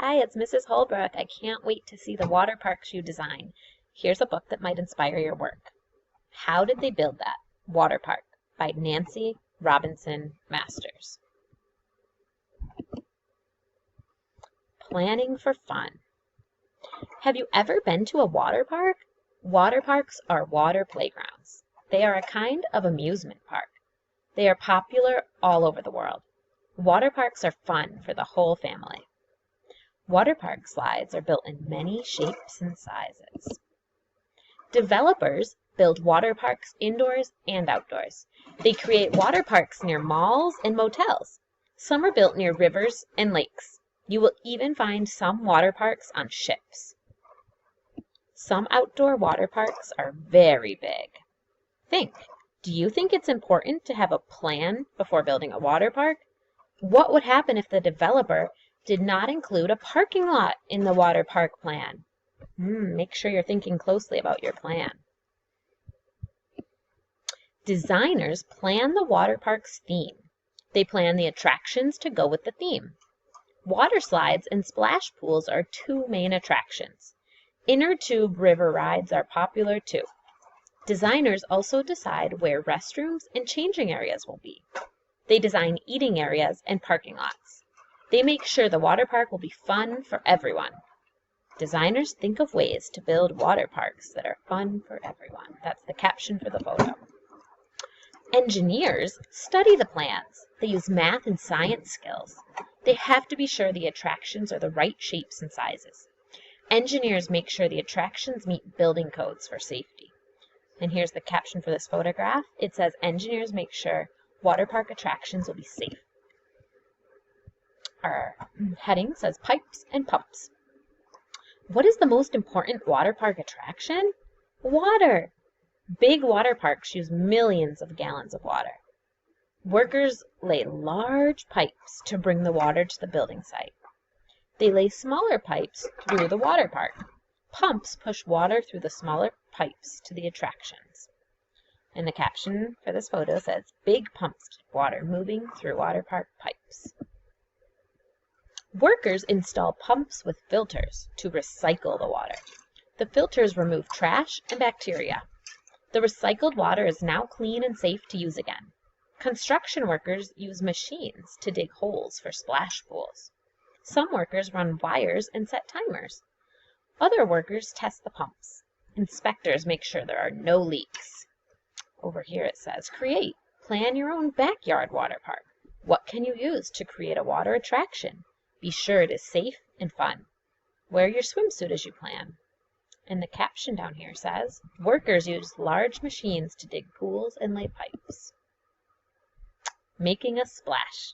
Hi, it's Mrs. Holbrook. I can't wait to see the water parks you design. Here's a book that might inspire your work. How Did They Build That? Water Park by Nancy Robinson Masters. Planning for fun. Have you ever been to a water park? Water parks are water playgrounds. They are a kind of amusement park. They are popular all over the world. Water parks are fun for the whole family. Water park slides are built in many shapes and sizes. Developers build water parks indoors and outdoors. They create water parks near malls and motels. Some are built near rivers and lakes. You will even find some water parks on ships. Some outdoor water parks are very big. Think, do you think it's important to have a plan before building a water park? What would happen if the developer did not include a parking lot in the water park plan? Make sure you're thinking closely about your plan. Designers plan the water park's theme. They plan the attractions to go with the theme. Water slides and splash pools are two main attractions. Inner tube river rides are popular too. Designers also decide where restrooms and changing areas will be. They design eating areas and parking lots. They make sure the water park will be fun for everyone. Designers think of ways to build water parks that are fun for everyone. That's the caption for the photo. Engineers study the plans. They use math and science skills. They have to be sure the attractions are the right shapes and sizes. Engineers make sure the attractions meet building codes for safety. And here's the caption for this photograph. It says, engineers make sure water park attractions will be safe. Our heading says pipes and pumps. What is the most important water park attraction? Water. Big water parks use millions of gallons of water. Workers lay large pipes to bring the water to the building site. They lay smaller pipes through the water park. Pumps push water through the smaller pipes to the attractions. And the caption for this photo says, big pumps keep water moving through water park pipes. Workers install pumps with filters to recycle the water. The filters remove trash and bacteria. The recycled water is now clean and safe to use again. Construction workers use machines to dig holes for splash pools. Some workers run wires and set timers. Other workers test the pumps. Inspectors make sure there are no leaks. Over here it says, plan your own backyard water park. What can you use to create a water attraction? Be sure it is safe and fun. Wear your swimsuit as you plan. And the caption down here says, workers use large machines to dig pools and lay pipes. Making a splash.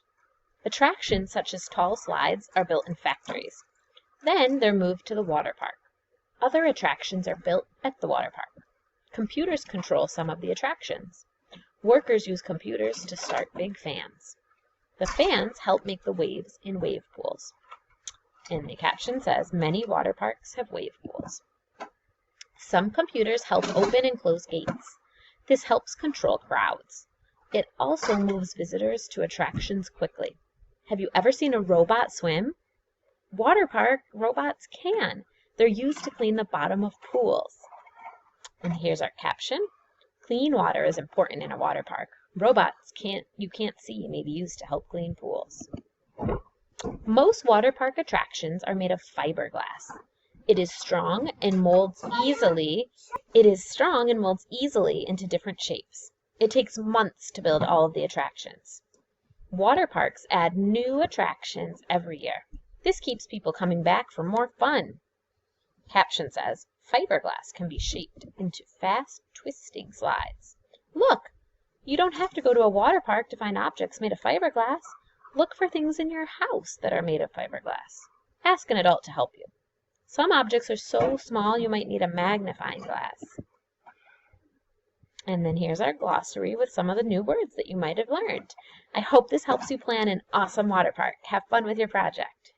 Attractions such as tall slides are built in factories. Then they're moved to the water park. Other attractions are built at the water park. Computers control some of the attractions. Workers use computers to start big fans. The fans help make the waves in wave pools. And the caption says, many water parks have wave pools. Some computers help open and close gates. This helps control crowds. It also moves visitors to attractions quickly. Have you ever seen a robot swim? Water park robots can. They're used to clean the bottom of pools. And here's our caption. Clean water is important in a water park. Robots you can't see may be used to help clean pools. Most water park attractions are made of fiberglass. It is strong and molds easily into different shapes. It takes months to build all of the attractions. Water parks add new attractions every year. This keeps people coming back for more fun. Caption says, fiberglass can be shaped into fast, twisting slides. Look! You don't have to go to a water park to find objects made of fiberglass. Look for things in your house that are made of fiberglass. Ask an adult to help you. Some objects are so small you might need a magnifying glass. And then here's our glossary with some of the new words that you might have learned. I hope this helps you plan an awesome water park. Have fun with your project.